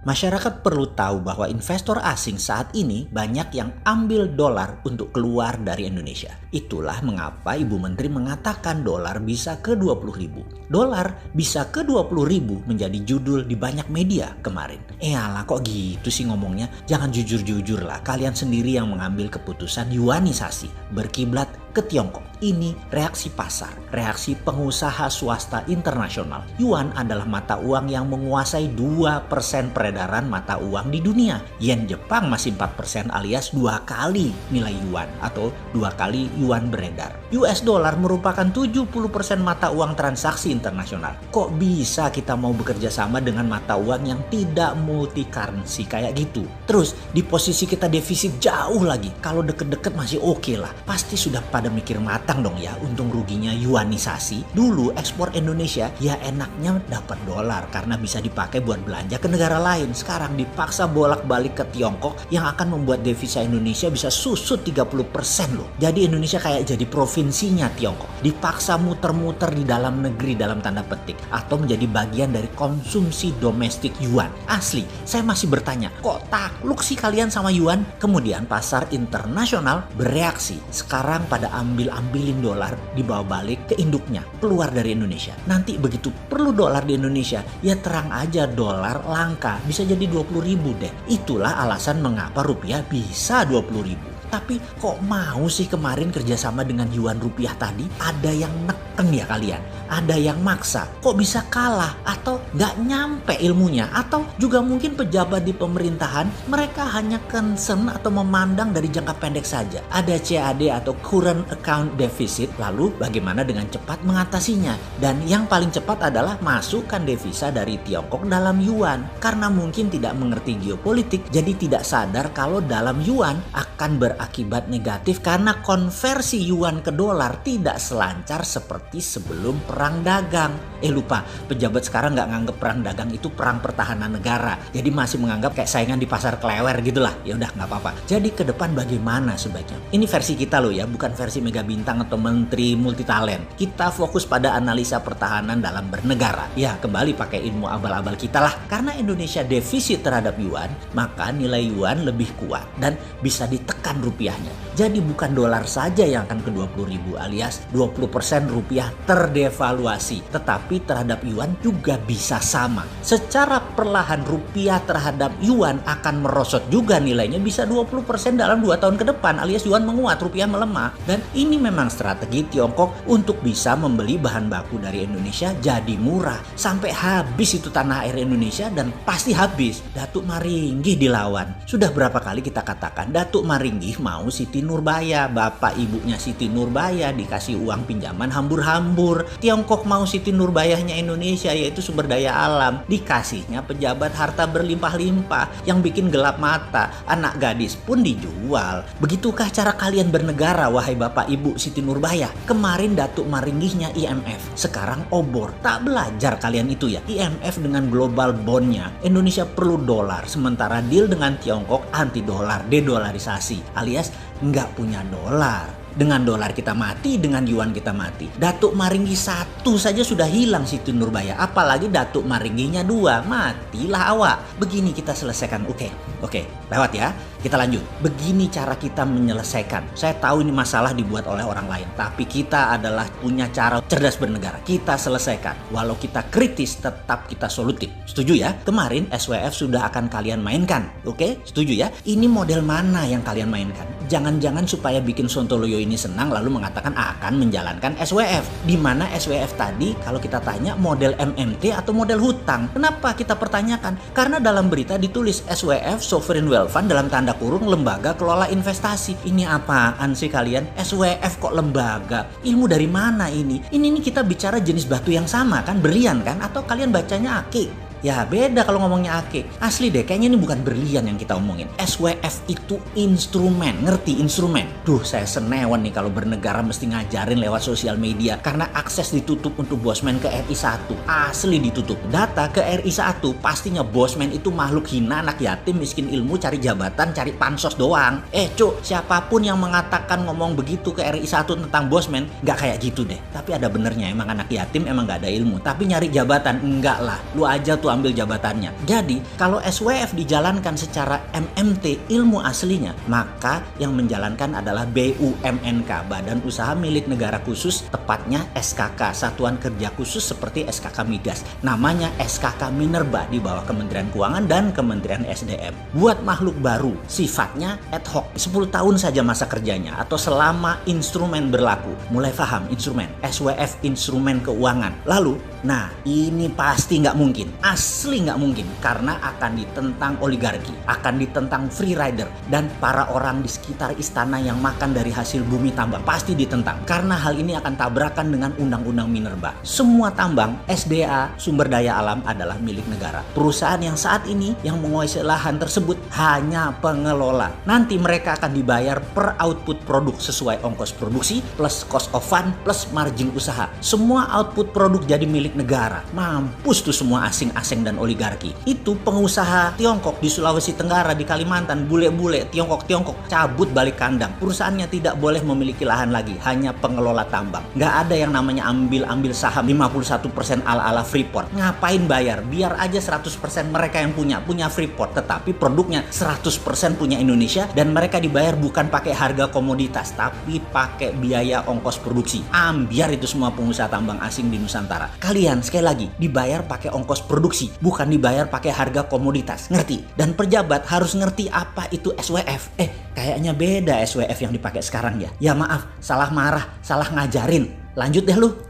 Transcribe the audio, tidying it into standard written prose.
Masyarakat perlu tahu bahwa investor asing saat ini banyak yang ambil dolar untuk keluar dari Indonesia. Itulah mengapa Ibu Menteri mengatakan dolar bisa ke 20.000. Dolar bisa ke 20.000 menjadi judul di banyak media kemarin. Alah kok gitu sih ngomongnya? Jangan jujur-jujur lah. Kalian sendiri yang mengambil keputusan yuanisasi, berkiblat ke Tiongkok. Ini reaksi pasar, reaksi pengusaha swasta internasional. Yuan adalah mata uang yang menguasai 2% peredaran mata uang di dunia. Yen Jepang masih 4% alias 2 kali nilai yuan atau 2 kali yuan beredar. US dollar merupakan 70% mata uang transaksi internasional. Kok bisa kita mau bekerja sama dengan mata uang yang tidak multi currency kayak gitu? Terus di posisi kita defisit jauh lagi. Kalau deket-deket masih oke lah. Pasti sudah pada mikir matang dong ya untung ruginya yuanisasi. Dulu ekspor Indonesia ya enaknya dapat dolar karena bisa dipakai buat belanja ke negara lain. Sekarang dipaksa bolak-balik ke Tiongkok yang akan membuat devisa Indonesia bisa susut 30% loh. Jadi Indonesia kayak jadi provinsinya Tiongkok. Dipaksa muter-muter di dalam negeri dalam tanda petik atau menjadi bagian dari konsumsi domestik yuan. Asli, saya masih bertanya, kok takluk sih kalian sama yuan? Kemudian pasar internasional bereaksi. Sekarang pada ambil-ambilin dolar dibawa balik ke induknya, keluar dari Indonesia. Nanti begitu perlu dolar di Indonesia, ya terang aja dolar langka, bisa jadi 20.000 deh. Itulah alasan mengapa rupiah bisa 20.000. Tapi kok mau sih kemarin kerjasama dengan yuan rupiah tadi? Ada yang neken ya kalian? Ada yang maksa? Kok bisa kalah? Atau gak nyampe ilmunya? Atau juga mungkin pejabat di pemerintahan mereka hanya concern atau memandang dari jangka pendek saja. Ada CAD atau current account deficit. Lalu bagaimana dengan cepat mengatasinya? Dan yang paling cepat adalah masukkan devisa dari Tiongkok dalam yuan. Karena mungkin tidak mengerti geopolitik, jadi tidak sadar kalau dalam yuan akan berakibat negatif karena konversi yuan ke dolar tidak selancar seperti sebelum perang dagang. Lupa, pejabat sekarang nggak nganggep perang dagang itu perang pertahanan negara. Jadi masih menganggap kayak saingan di pasar klewer gitulah. Ya udah nggak apa-apa. Jadi ke depan bagaimana sebaiknya? Ini versi kita loh ya, bukan versi Mega Bintang atau Menteri Multitalent. Kita fokus pada analisa pertahanan dalam bernegara. Ya kembali pakai ilmu abal-abal kita lah. Karena Indonesia defisit terhadap yuan, maka nilai yuan lebih kuat dan bisa ditekan rupiahnya. Jadi bukan dolar saja yang akan ke 20.000 alias 20% rupiah terdevaluasi. Tetapi terhadap yuan juga bisa sama. Secara perlahan rupiah terhadap yuan akan merosot juga nilainya bisa 20% dalam 2 tahun ke depan alias yuan menguat, rupiah melemah. Dan ini memang strategi Tiongkok untuk bisa membeli bahan baku dari Indonesia jadi murah. Sampai habis itu tanah air Indonesia dan pasti habis. Datuk Maringgih dilawan. Sudah berapa kali kita katakan Datuk Maringgih mau Siti Nurbaya, bapak ibunya Siti Nurbaya dikasih uang pinjaman hambur-hambur. Tiongkok mau Siti Nurbayahnya Indonesia yaitu sumber daya alam, dikasihnya pejabat harta berlimpah-limpah yang bikin gelap mata. Anak gadis pun dijual. Begitukah cara kalian bernegara wahai bapak ibu Siti Nurbaya? Kemarin Datuk Maringgihnya IMF, sekarang obor. Tak belajar kalian itu ya? IMF dengan global bondnya, Indonesia perlu dolar, sementara deal dengan Tiongkok anti dolar, dedolarisasi alias nggak punya dolar. Dengan dolar kita mati, dengan yuan kita mati. Datuk Maringgih 1 saja sudah hilang Siti Nurbaya. Apalagi Datuk Maringgihnya 2, matilah awak. Begini kita selesaikan. Oke, lewat ya. Kita lanjut. Begini cara kita menyelesaikan. Saya tahu ini masalah dibuat oleh orang lain, tapi kita adalah punya cara cerdas bernegara. Kita selesaikan. Walau kita kritis, tetap kita solutif. Setuju ya? Kemarin SWF sudah akan kalian mainkan. Oke? Setuju ya? Ini model mana yang kalian mainkan? Jangan-jangan supaya bikin Sontoloyo ini senang lalu mengatakan akan menjalankan SWF. Di mana SWF tadi kalau kita tanya model MMT atau model hutang. Kenapa kita pertanyakan? Karena dalam berita ditulis SWF Sovereign Wealth Fund dalam tanda kurung lembaga kelola investasi. Ini apaan sih kalian? SWF kok lembaga? Ilmu dari mana ini? Ini kita bicara jenis batu yang sama kan? Berlian kan? Atau kalian bacanya akik? Ya beda kalau ngomongnya ake. Asli deh, kayaknya ini bukan berlian yang kita omongin. SWF itu instrumen, ngerti instrumen? Duh, saya senewan nih kalau bernegara mesti ngajarin lewat sosial media. Karena akses ditutup untuk bosman ke RI1. Asli ditutup. Data ke RI1, pastinya bosman itu makhluk hina, anak yatim, miskin ilmu, cari jabatan, cari pansos doang. Cuk, siapapun yang mengatakan ngomong begitu ke RI1 tentang bosman, gak kayak gitu deh. Tapi ada benernya, emang anak yatim, emang gak ada ilmu. Tapi nyari jabatan, enggak lah. Lu aja tuh waktu ambil jabatannya. Jadi, kalau SWF dijalankan secara MMT ilmu aslinya, maka yang menjalankan adalah BUMNK, Badan Usaha Milik Negara Khusus, tepatnya SKK, Satuan Kerja Khusus seperti SKK Migas. Namanya SKK Minerba di bawah Kementerian Keuangan dan Kementerian SDM. Buat makhluk baru, sifatnya ad hoc, 10 tahun saja masa kerjanya atau selama instrumen berlaku. Mulai paham instrumen, SWF instrumen keuangan. Lalu, nah ini pasti nggak mungkin, asli nggak mungkin, karena akan ditentang oligarki, akan ditentang free rider, dan para orang di sekitar istana yang makan dari hasil bumi tambang pasti ditentang, karena hal ini akan tabrakan dengan undang-undang Minerba. Semua tambang, SDA, sumber daya alam adalah milik negara. Perusahaan yang saat ini yang menguasai lahan tersebut hanya pengelola. Nanti mereka akan dibayar per output produk sesuai ongkos produksi plus cost of fund plus margin usaha. Semua output produk jadi milik negara. Mampus tuh semua asing-asing dan oligarki. Itu pengusaha Tiongkok di Sulawesi Tenggara, di Kalimantan, bule-bule Tiongkok cabut balik kandang. Perusahaannya tidak boleh memiliki lahan lagi, hanya pengelola tambang. Nggak ada yang namanya ambil saham 51% ala-ala Freeport. Ngapain bayar? Biar aja 100% mereka yang punya Freeport, tetapi produknya 100% punya Indonesia, dan mereka dibayar bukan pakai harga komoditas, tapi pakai biaya ongkos produksi. Ambiar itu semua pengusaha tambang asing di Nusantara. Kalian sekali lagi dibayar pakai ongkos produksi, bukan dibayar pakai harga komoditas. Ngerti? Dan pejabat harus ngerti apa itu SWF. Kayaknya beda SWF yang dipakai sekarang ya. Ya maaf, salah marah, salah ngajarin. Lanjut deh lu.